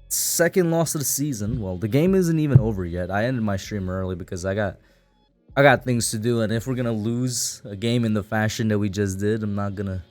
Second loss of the season. Well, the game isn't even over yet. I ended my stream early because I got things to do, and if we're gonna lose a game in the fashion that we just did, I'm not gonna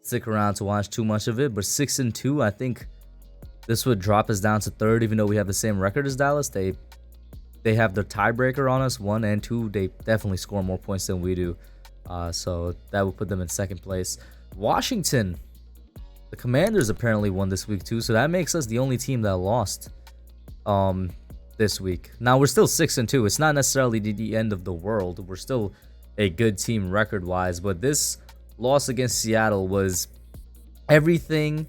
stick around to watch too much of it. But 6-2, I think this would drop us down to third, even though we have the same record as Dallas. They have the tiebreaker on us, 1 and 2. They definitely score more points than we do, so that would put them in second place. Washington, the Commanders apparently won this week too, so that makes us the only team that lost this week. Now we're still 6-2. It's not necessarily the end of the world. We're still a good team record-wise, but this loss against Seattle was everything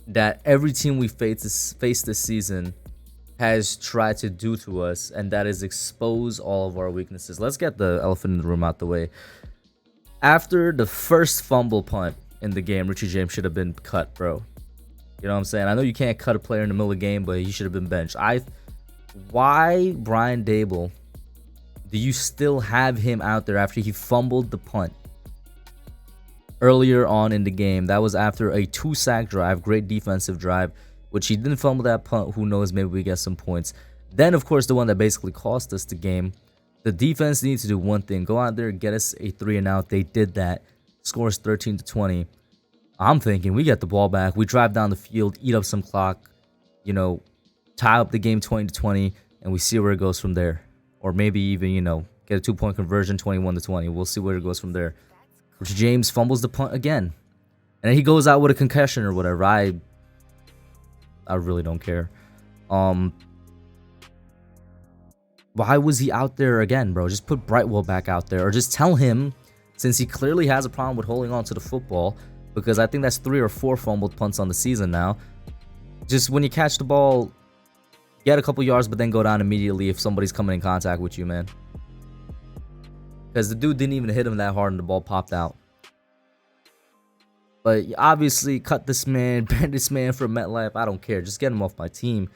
that every team we faced this season has tried to do to us, and that is expose all of our weaknesses. Let's get the elephant in the room out the way. After the first fumble punt in the game, Richie James should have been cut, bro. You know what I'm saying? I know you can't cut a player in the middle of the game, but he should have been benched. Why, Brian Dable, do you still have him out there after he fumbled the punt earlier on in the game? That was after a 2-sack drive, great defensive drive, which he didn't fumble that punt. Who knows? Maybe we get some points. Then, of course, the one that basically cost us the game. The defense needs to do one thing: go out there, get us a 3-and-out. They did that. Scores 13-20. I'm thinking we get the ball back. We drive down the field, eat up some clock, tie up the game 20-20, and we see where it goes from there. Or maybe even, get a 2-point conversion, 21-20. We'll see where it goes from there. Which James fumbles the punt again. And then he goes out with a concussion or whatever. I really don't care. Why was he out there again, bro? Just put Brightwell back out there. Or just tell him, since he clearly has a problem with holding on to the football, because I think that's 3 or 4 fumbled punts on the season now. Just when you catch the ball, get a couple yards, but then go down immediately if somebody's coming in contact with you, man. Because the dude didn't even hit him that hard and the ball popped out. But obviously, cut this man, ban this man from MetLife. I don't care. Just get him off my team.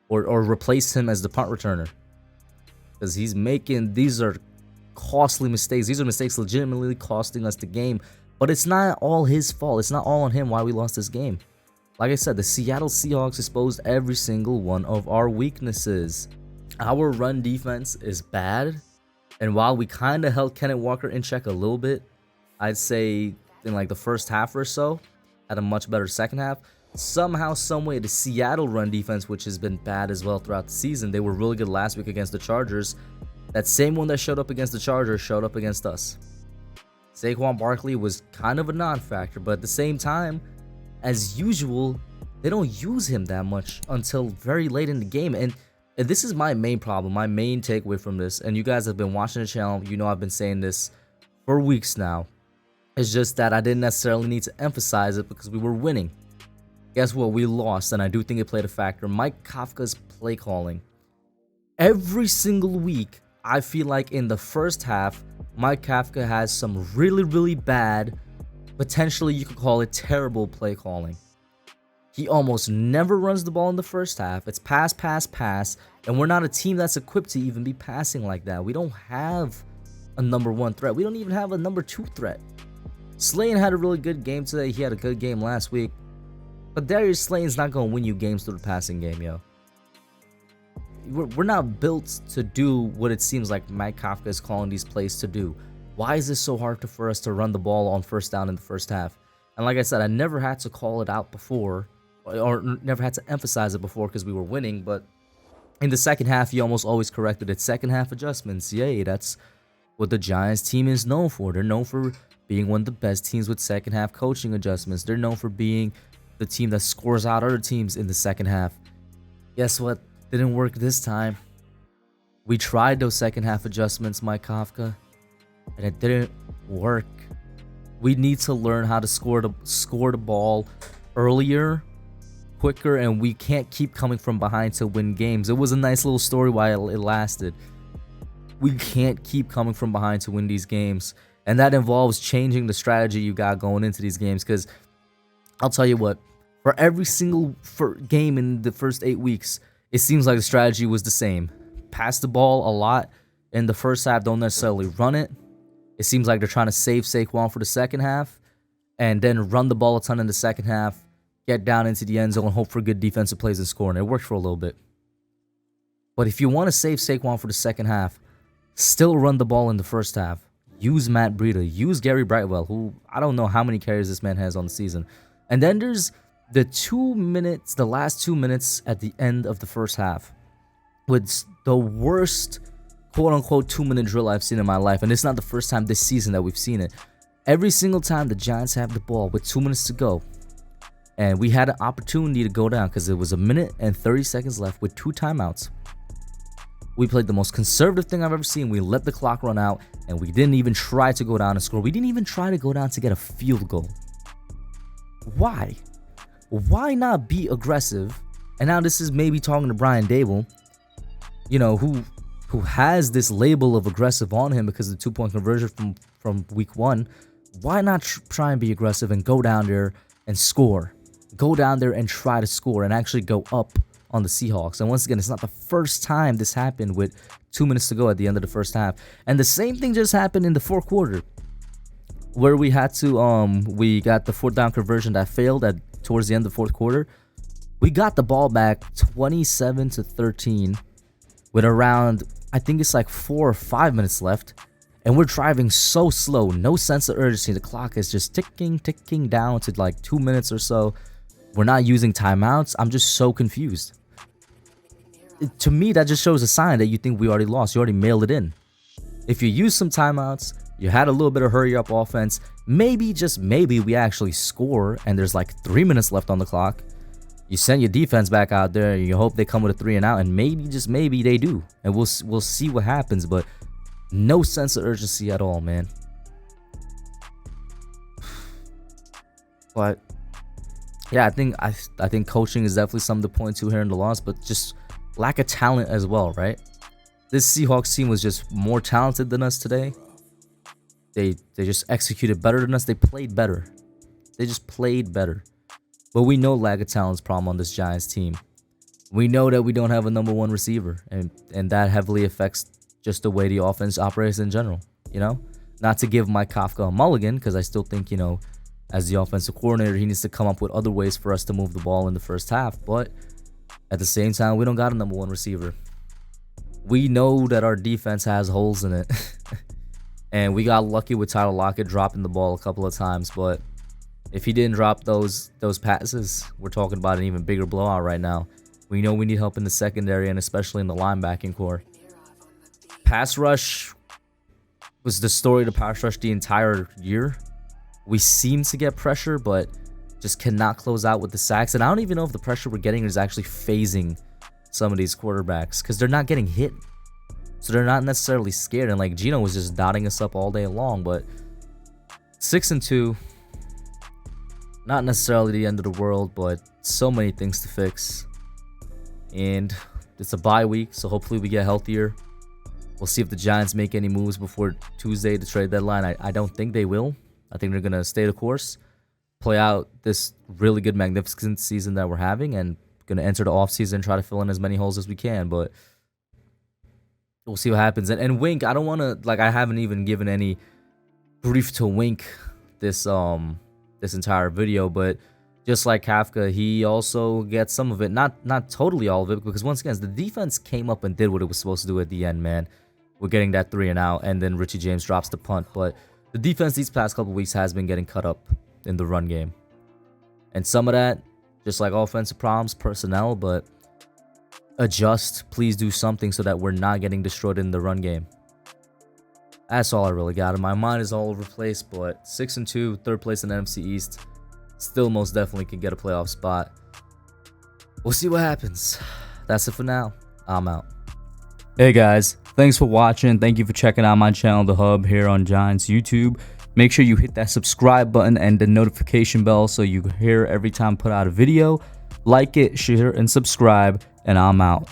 Or replace him as the punt returner. Because these are costly mistakes. These are mistakes legitimately costing us the game. But it's not all his fault. It's not all on him why we lost this game. Like I said, the Seattle Seahawks exposed every single one of our weaknesses. Our run defense is bad. And while we kind of held Kenneth Walker in check a little bit, I'd say in like the first half or so, had a much better second half. Somehow, someway, the Seattle run defense, which has been bad as well throughout the season, they were really good last week against the Chargers. That same one that showed up against the Chargers showed up against us. Saquon Barkley was kind of a non-factor, but at the same time, as usual, they don't use him that much until very late in the game. And this is my main problem, my main takeaway from this. And you guys have been watching the channel. You know I've been saying this for weeks now. It's just that I didn't necessarily need to emphasize it because we were winning. Guess what? We lost, and I do think it played a factor. Mike Kafka's play calling. Every single week, I feel like in the first half, Mike Kafka has some really, really bad, potentially you could call it terrible play calling. He almost never runs the ball in the first half. It's pass, pass, pass, and we're not a team that's equipped to even be passing like that. We don't have a number 1 threat. We don't even have a number 2 threat. Slayton had a really good game today. He had a good game last week. But Darius Slayton's not going to win you games through the passing game, yo. We're not built to do what it seems like Mike Kafka is calling these plays to do. Why is it so hard for us to run the ball on first down in the first half? And like I said, I never had to call it out before, or never had to emphasize it before because we were winning. But in the second half, you almost always corrected it. Second half adjustments. Yay, that's what the Giants team is known for. They're known for being one of the best teams with second half coaching adjustments. They're known for being the team that scores out other teams in the second half. Guess what? Didn't work this time. We tried those second half adjustments, Mike Kafka, and it didn't work. We need to learn how to score the ball earlier, quicker, and we can't keep coming from behind to win games. It was a nice little story while it lasted. We can't keep coming from behind to win these games, and that involves changing the strategy you got going into these games. Because I'll tell you what, for every single game in the first 8 weeks, it seems like the strategy was the same. Pass the ball a lot in the first half, don't necessarily run it. It seems like they're trying to save Saquon for the second half, and then run the ball a ton in the second half, get down into the end zone, hope for good defensive plays and score, and it worked for a little bit. But if you want to save Saquon for the second half, still run the ball in the first half. Use Matt Breida. Use Gary Brightwell, who I don't know how many carries this man has on the season. And then there's the last 2 minutes at the end of the first half, with the worst quote-unquote 2-minute drill I've seen in my life. And it's not the first time this season that we've seen it. Every single time the Giants have the ball with 2 minutes to go, and we had an opportunity to go down because it was 1 minute and 30 seconds left with 2 timeouts. We played the most conservative thing I've ever seen. We let the clock run out, and we didn't even try to go down and score. We didn't even try to go down to get a field goal. Why? Why not be aggressive? And now this is maybe talking to Brian Dable, you know, who has this label of aggressive on him because of the 2-point conversion from week 1. Why not try and be aggressive and go down there and score? Go down there and try to score and actually go up on the Seahawks. And once again, it's not the first time this happened with 2 minutes to go at the end of the first half. And the same thing just happened in the fourth quarter, where we had to we got the 4th down conversion that failed towards the end of the fourth quarter. We got the ball back 27-13 with around, I think it's like 4 or 5 minutes left, and we're driving so slow, no sense of urgency. The clock is just ticking down to like 2 minutes or so. We're not using timeouts. I'm just so confused. To me, that just shows a sign that you think we already lost. You already mailed it in. If you use some timeouts, you had a little bit of hurry up offense, maybe, just maybe, we actually score and there's like 3 minutes left on the clock. You send your defense back out there and you hope they come with a 3 and out, and maybe, just maybe, they do. And we'll see what happens, but no sense of urgency at all, man. But yeah, I think coaching is definitely something to point to here in the loss, but just lack of talent as well, right? This Seahawks team was just more talented than us today. They just executed better than us. They played better. They just played better. But we know lack of talent's problem on this Giants team. We know that we don't have a number 1 receiver, and that heavily affects just the way the offense operates in general, you know? Not to give Mike Kafka a mulligan, because I still think, you know, as the offensive coordinator, he needs to come up with other ways for us to move the ball in the first half. But at the same time, we don't got a number 1 receiver. We know that our defense has holes in it. And we got lucky with Tyler Lockett dropping the ball a couple of times. But if he didn't drop those passes, we're talking about an even bigger blowout right now. We know we need help in the secondary and especially in the linebacking core. Pass rush was the story of the pass rush the entire year. We seem to get pressure, but just cannot close out with the sacks. And I don't even know if the pressure we're getting is actually phasing some of these quarterbacks, because they're not getting hit. So they're not necessarily scared. And like Gino was just dotting us up all day long. But 6-2, not necessarily the end of the world, but so many things to fix. And it's a bye week, so hopefully we get healthier. We'll see if the Giants make any moves before Tuesday, the trade deadline. I don't think they will. I think they're going to stay the course, play out this really good, magnificent season that we're having, and going to enter the offseason and try to fill in as many holes as we can. But we'll see what happens. And Wink, I don't want to, like, I haven't even given any brief to Wink this entire video, but just like Kafka, he also gets some of it. Not totally all of it, because once again, the defense came up and did what it was supposed to do at the end, man. We're getting that 3 and out, and then Richie James drops the punt. But the defense these past couple weeks has been getting cut up in the run game. And some of that, just like offensive problems, personnel, but adjust. Please do something so that we're not getting destroyed in the run game. That's all I really got. My mind is all over the place, but 6-2, 3rd place in the NFC East. Still most definitely can get a playoff spot. We'll see what happens. That's it for now. I'm out. Hey guys, thanks for watching. Thank you for checking out my channel, The Hub, here on Giants YouTube. Make sure you hit that subscribe button and the notification bell so you hear every time I put out a video. Like it, share, and subscribe, and I'm out.